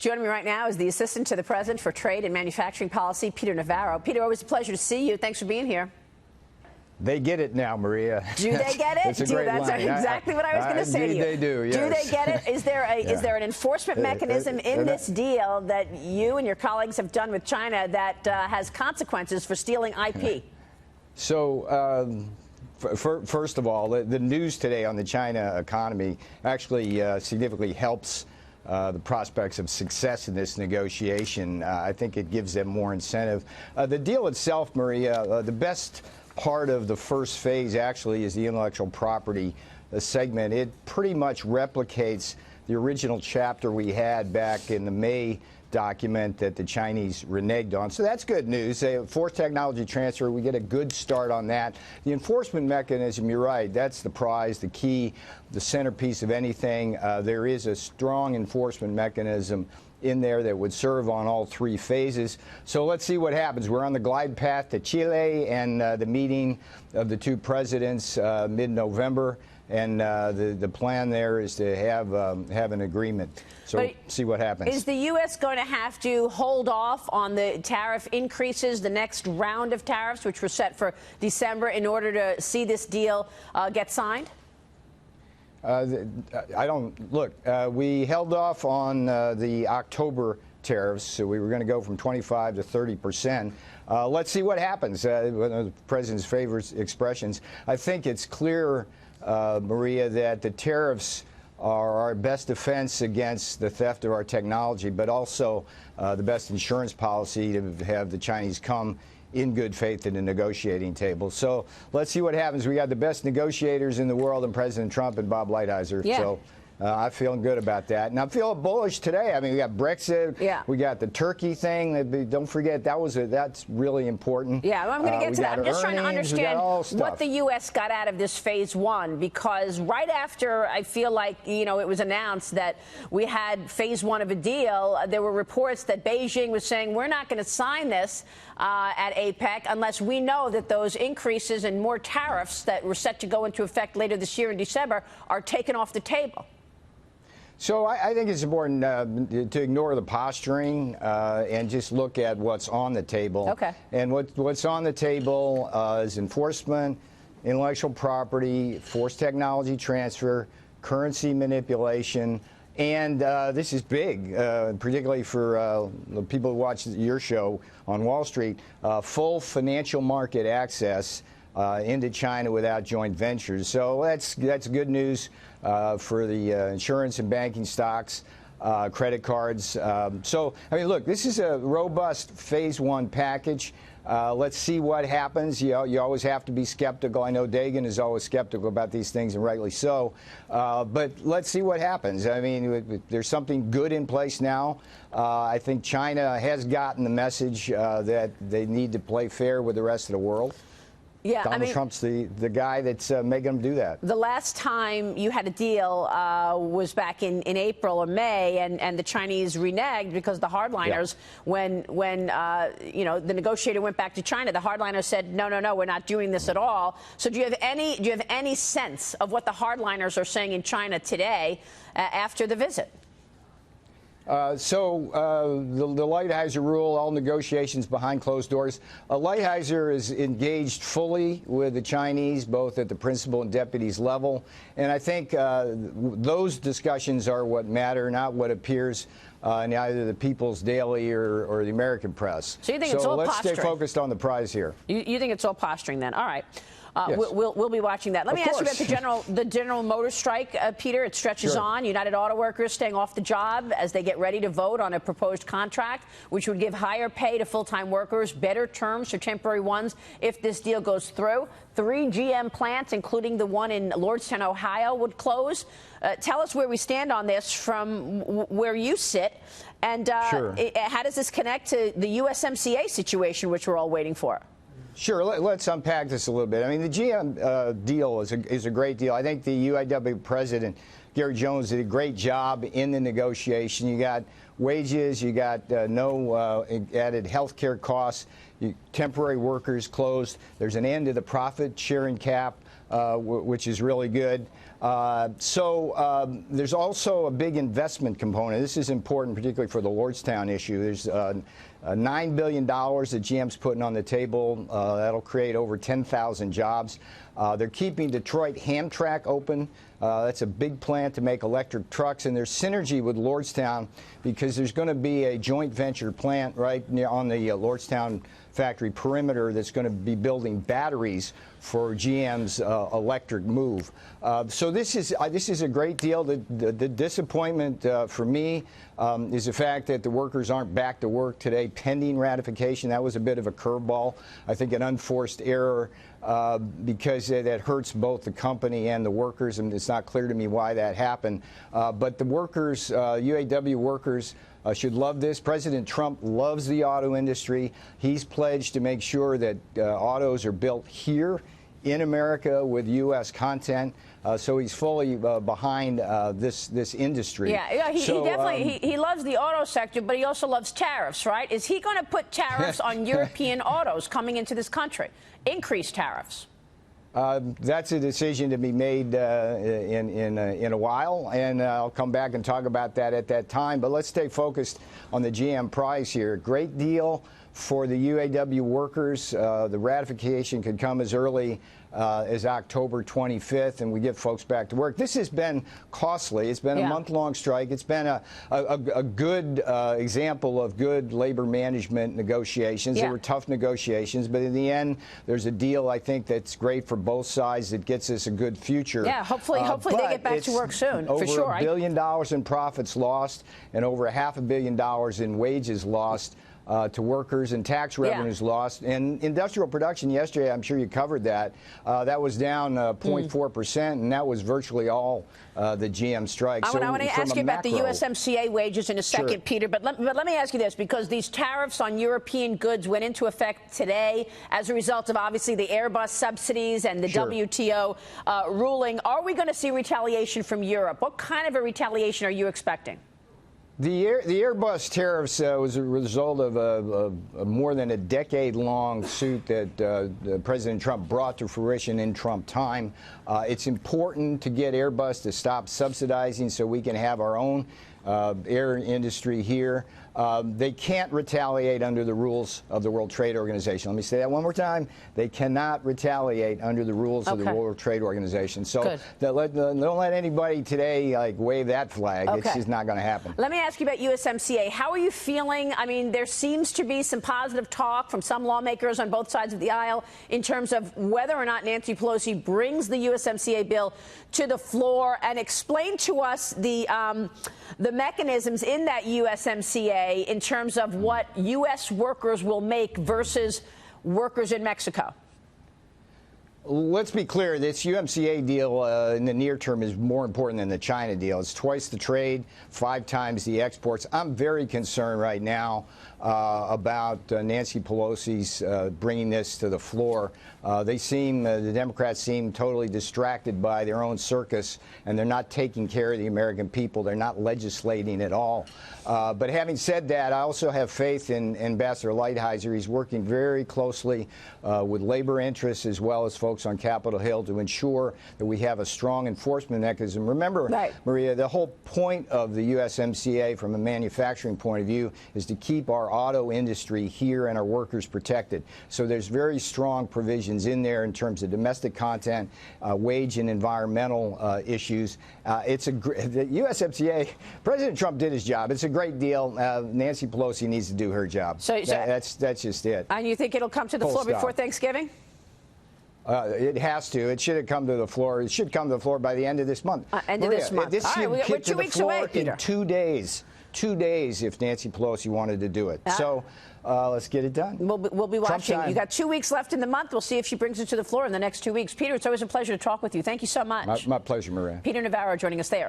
Joining me right now is the Assistant to the President for Trade and Manufacturing Policy, Peter Navarro. Peter, always a pleasure to see you. Thanks for being here. They get it now, Maria. Do they get it? That's exactly what I was going to say to you. They do, yes. Do they get it? Is there an enforcement mechanism in this deal that you and your colleagues have done with China that has consequences for stealing IP? So, first of all, the news today on the China economy actually significantly helps the prospects of success in this negotiation. I think it gives them more incentive. The deal itself, Maria, the best part of the first phase actually is the intellectual property segment. It pretty much replicates the original chapter we had back in the May document that the Chinese reneged on. So that's good news. Forced technology transfer, we get a good start on that. The enforcement mechanism, you're right, that's the prize, the key, the centerpiece of anything. There is a strong enforcement mechanism in there that would serve on all three phases. So let's see what happens. We're on the glide path to Chile and the meeting of the two presidents mid-November. And the plan there is to have an agreement. So see what happens. Is the U.S. going to have to hold off on the tariff increases, the next round of tariffs, which were set for December, in order to see this deal get signed? We held off on the October tariffs, so we were going to go from 25 to 30%. Let's see what happens. One of the president's favorite expressions. I think it's clear, Maria, that the tariffs are our best defense against the theft of our technology, but also the best insurance policy to have the Chinese come in good faith at the negotiating table. So let's see what happens. We got the best negotiators in the world in President Trump and Bob Lighthizer. Yeah. So I'm feeling good about that. And I'm feeling bullish today. I mean, we got Brexit. Yeah. We got the Turkey thing. Don't forget, that's really important. Yeah, well, I'm going to get to that. I'm just trying to understand what the U.S. got out of this phase one, because right after I feel like, it was announced that we had phase one of a deal, there were reports that Beijing was saying, we're not going to sign this at APEC unless we know that those increases and more tariffs that were set to go into effect later this year in December are taken off the table. So I think it's important to ignore the posturing and just look at what's on the table. Okay. And what's on the table is enforcement, intellectual property, forced technology transfer, currency manipulation, and this is big, particularly for the people who watch your show on Wall Street, full financial market access into China without joint ventures. So that's good news for the insurance and banking stocks, credit cards. So, I mean, look, this is a robust phase one package. Let's see what happens. You always have to be skeptical. I know Dagan is always skeptical about these things, and rightly so. But let's see what happens. I mean, there's something good in place now. I think China has gotten the message that they need to play fair with the rest of the world. Yeah, Donald Trump's the guy that's making them do that. The last time you had a deal was back in April or May, and the Chinese reneged because the hardliners, when the negotiator went back to China, the hardliners said, no, we're not doing this at all. So do you have any sense of what the hardliners are saying in China today after the visit? The Lighthizer rule, all negotiations behind closed doors. Lighthizer is engaged fully with the Chinese, both at the principal and deputies level. And I think those discussions are what matter, not what appears in either the People's Daily or the American press. So you think it's all let's posturing? Stay focused on the prize here. You think it's all posturing then? All right. Yes. We'll be watching that. Let me ask you about the General Motors strike, Peter. It stretches on. United Auto Workers staying off the job as they get ready to vote on a proposed contract, which would give higher pay to full-time workers, better terms for temporary ones if this deal goes through. 3 GM plants, including the one in Lordstown, Ohio, would close. Tell us where we stand on this from where you sit. And how does this connect to the USMCA situation, which we're all waiting for? Sure. Let's unpack this a little bit. I mean, the GM deal is a great deal. I think the UAW president, Gary Jones, did a great job in the negotiation. You got wages, you got no added health care costs, temporary workers closed. There's an end to the profit sharing cap, which is really good. There's also a big investment component. This is important, particularly for the Lordstown issue. There's $9 billion that GM's putting on the table. That'll create over 10,000 jobs. They're keeping Detroit Hamtramck open. That's a big plant to make electric trucks, and there's synergy with Lordstown because there's going to be a joint venture plant right on the Lordstown factory perimeter that's going to be building batteries for GM's electric move. So this is a great deal. The disappointment for me is the fact that the workers aren't back to work today pending ratification. That was a bit of a curveball. I think an unforced error because that hurts both the company and the workers, and it's not clear to me why that happened. But the workers, UAW workers, should love this. President Trump loves the auto industry. He's pledged to make sure that autos are built here in America with U.S. content. So he's fully behind this industry. Yeah, he definitely he loves the auto sector, but he also loves tariffs, right? Is he going to put tariffs on European autos coming into this country? Increase tariffs? That's a decision to be made in a while, and I'll come back and talk about that at that time. But let's stay focused on the GM prize here. Great deal for the UAW workers. The ratification could come as early as October 25th, and we get folks back to work. This has been costly. It's been a month-long strike. It's been a good example of good labor management negotiations. They were tough negotiations, but in the end, there's a deal, I think, that's great for both sides that gets us a good future. Yeah, hopefully they get back to work soon, for sure. Over $1 billion in profits lost and over $500 million in wages lost to workers, and tax revenues lost. And industrial production yesterday, I'm sure you covered that, that was down 0.4%, and that was virtually all the GM strike. I want to ask you about the USMCA wages in a second, Peter, but let me ask you this, because these tariffs on European goods went into effect today as a result of obviously the Airbus subsidies and the WTO ruling. Are we going to see retaliation from Europe? What kind of a retaliation are you expecting? The Airbus tariffs was a result of a more than a decade-long suit that President Trump brought to fruition in Trump time. It's important to get Airbus to stop subsidizing so we can have our own air industry here. They can't retaliate under the rules of the World Trade Organization. Let me say that one more time. They cannot retaliate under the rules of the World Trade Organization. So don't let anybody today wave that flag. It's just not going to happen. Let me ask you about USMCA. How are you feeling? I mean, there seems to be some positive talk from some lawmakers on both sides of the aisle in terms of whether or not Nancy Pelosi brings the USMCA bill to the floor. And explain to us the mechanisms in that USMCA in terms of what U.S. workers will make versus workers in Mexico. Let's be clear, this USMCA deal in the near term is more important than the China deal. It's twice the trade, 5 times the exports. I'm very concerned right now about Nancy Pelosi's bringing this to the floor. The Democrats seem totally distracted by their own circus, and they're not taking care of the American people. They're not legislating at all. But having said that, I also have faith in Ambassador Lighthizer. He's working very closely with labor interests as well as folks on Capitol Hill to ensure that we have a strong enforcement mechanism. Remember, Maria, the whole point of the USMCA from a manufacturing point of view is to keep our auto industry here and our workers protected. So there's very strong provisions in there in terms of domestic content, wage and environmental issues. The USMCA, President Trump did his job. It's a great deal. Nancy Pelosi needs to do her job. That's just it. And you think it'll come to the floor before Thanksgiving? It has to. It should have come to the floor. It should come to the floor by the end of this month. End of this month. This should we're 2 weeks away, Peter. In 2 days. 2 days if Nancy Pelosi wanted to do it. So let's get it done. We'll be watching. You got 2 weeks left in the month. We'll see if she brings it to the floor in the next 2 weeks. Peter, it's always a pleasure to talk with you. Thank you so much. My pleasure, Maria. Peter Navarro joining us there.